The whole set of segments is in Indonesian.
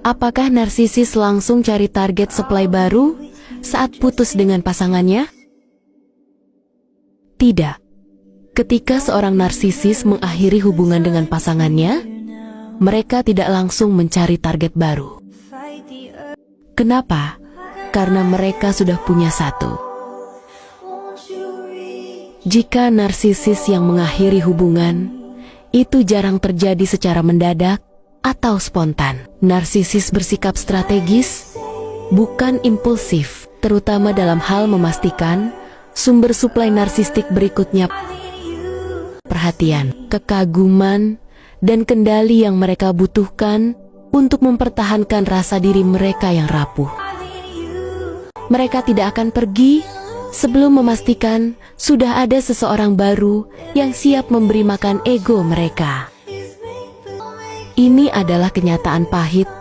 Apakah narsisis langsung cari target supply baru saat putus dengan pasangannya? Tidak. Ketika seorang narsisis mengakhiri hubungan dengan pasangannya, mereka tidak langsung mencari target baru. Kenapa? Karena mereka sudah punya satu. Jika narsisis yang mengakhiri hubungan, itu jarang terjadi secara mendadak atau spontan. Narsisis bersikap strategis, bukan impulsif, terutama dalam hal memastikan sumber suplai narsistik berikutnya. Perhatian, kekaguman, dan kendali yang mereka butuhkan untuk mempertahankan rasa diri mereka yang rapuh. Mereka tidak akan pergi sebelum memastikan sudah ada seseorang baru yang siap memberi makan ego mereka. Ini adalah kenyataan pahit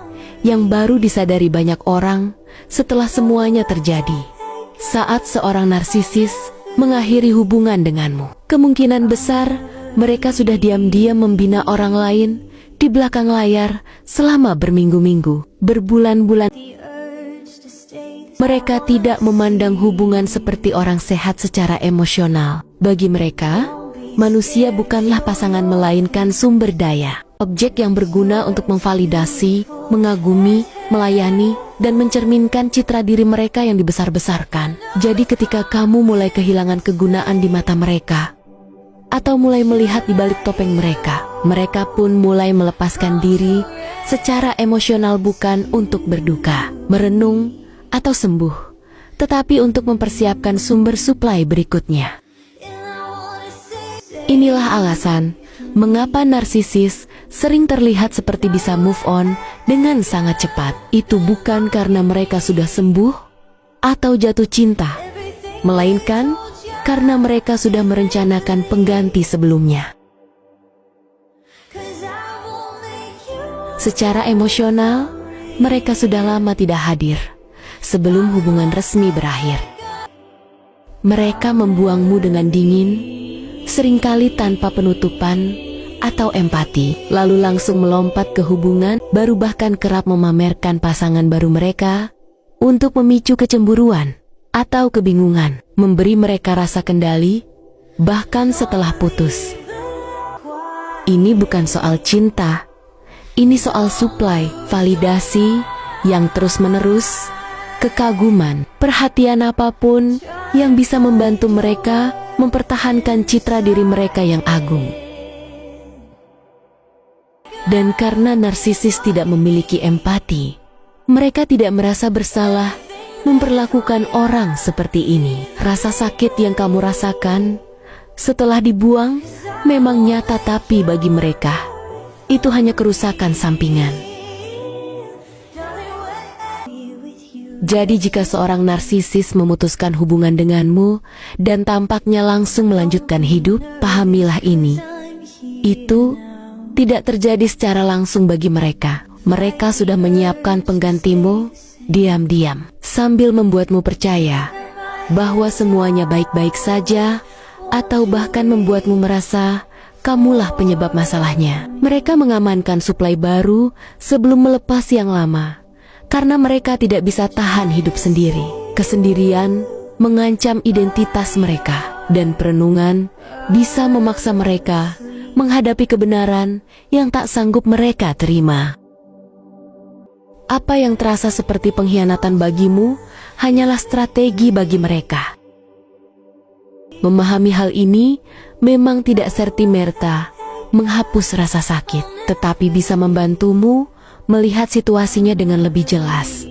yang baru disadari banyak orang setelah semuanya terjadi. Saat seorang narsisis mengakhiri hubungan denganmu, kemungkinan besar mereka sudah diam-diam membina orang lain di belakang layar selama berminggu-minggu, berbulan-bulan. Mereka tidak memandang hubungan seperti orang sehat secara emosional. Bagi mereka, manusia bukanlah pasangan melainkan sumber daya. Objek yang berguna untuk memvalidasi, mengagumi, melayani, dan mencerminkan citra diri mereka yang dibesar-besarkan. Jadi ketika kamu mulai kehilangan kegunaan di mata mereka, atau mulai melihat di balik topeng mereka, mereka pun mulai melepaskan diri secara emosional, bukan untuk berduka, merenung, atau sembuh, tetapi untuk mempersiapkan sumber suplai berikutnya. Inilah alasan mengapa narsisis sering terlihat seperti bisa move on dengan sangat cepat. Itu bukan karena mereka sudah sembuh atau jatuh cinta, melainkan karena mereka sudah merencanakan pengganti sebelumnya. Secara emosional, mereka sudah lama tidak hadir sebelum hubungan resmi berakhir. Mereka membuangmu dengan dingin, seringkali tanpa penutupan atau empati, lalu langsung melompat ke hubungan baru, bahkan kerap memamerkan pasangan baru mereka untuk memicu kecemburuan atau kebingungan, memberi mereka rasa kendali bahkan setelah putus. Ini bukan soal cinta, ini soal suplai, validasi yang terus-menerus, kekaguman, perhatian apapun yang bisa membantu mereka mempertahankan citra diri mereka yang agung. Dan karena narsisis tidak memiliki empati, mereka tidak merasa bersalah memperlakukan orang seperti ini. Rasa sakit yang kamu rasakan setelah dibuang memang nyata, tapi bagi mereka itu hanya kerusakan sampingan. Jadi jika seorang narsisis memutuskan hubungan denganmu dan tampaknya langsung melanjutkan hidup, pahamilah ini. Itu tidak terjadi secara langsung bagi mereka. Mereka sudah menyiapkan penggantimu diam-diam, sambil membuatmu percaya bahwa semuanya baik-baik saja, atau bahkan membuatmu merasa kamulah penyebab masalahnya. Mereka mengamankan suplai baru sebelum melepas yang lama, karena mereka tidak bisa tahan hidup sendiri. Kesendirian mengancam identitas mereka, dan perenungan bisa memaksa mereka menghadapi kebenaran yang tak sanggup mereka terima. Apa yang terasa seperti pengkhianatan bagimu hanyalah strategi bagi mereka. Memahami hal ini memang tidak serta-merta menghapus rasa sakit, tetapi bisa membantumu melihat situasinya dengan lebih jelas.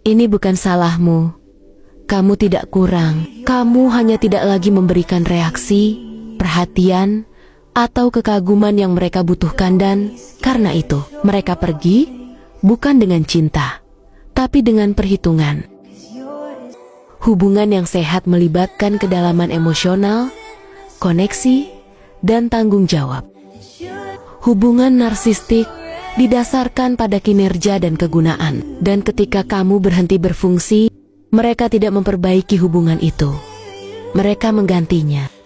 Ini bukan salahmu. Kamu tidak kurang. Kamu hanya tidak lagi memberikan reaksi, perhatian, atau kekaguman yang mereka butuhkan, dan karena itu mereka pergi bukan dengan cinta, tapi dengan perhitungan. Hubungan yang sehat melibatkan kedalaman emosional, koneksi, dan tanggung jawab. Hubungan narsistik didasarkan pada kinerja dan kegunaan, dan ketika kamu berhenti berfungsi, mereka tidak memperbaiki hubungan itu. Mereka menggantinya.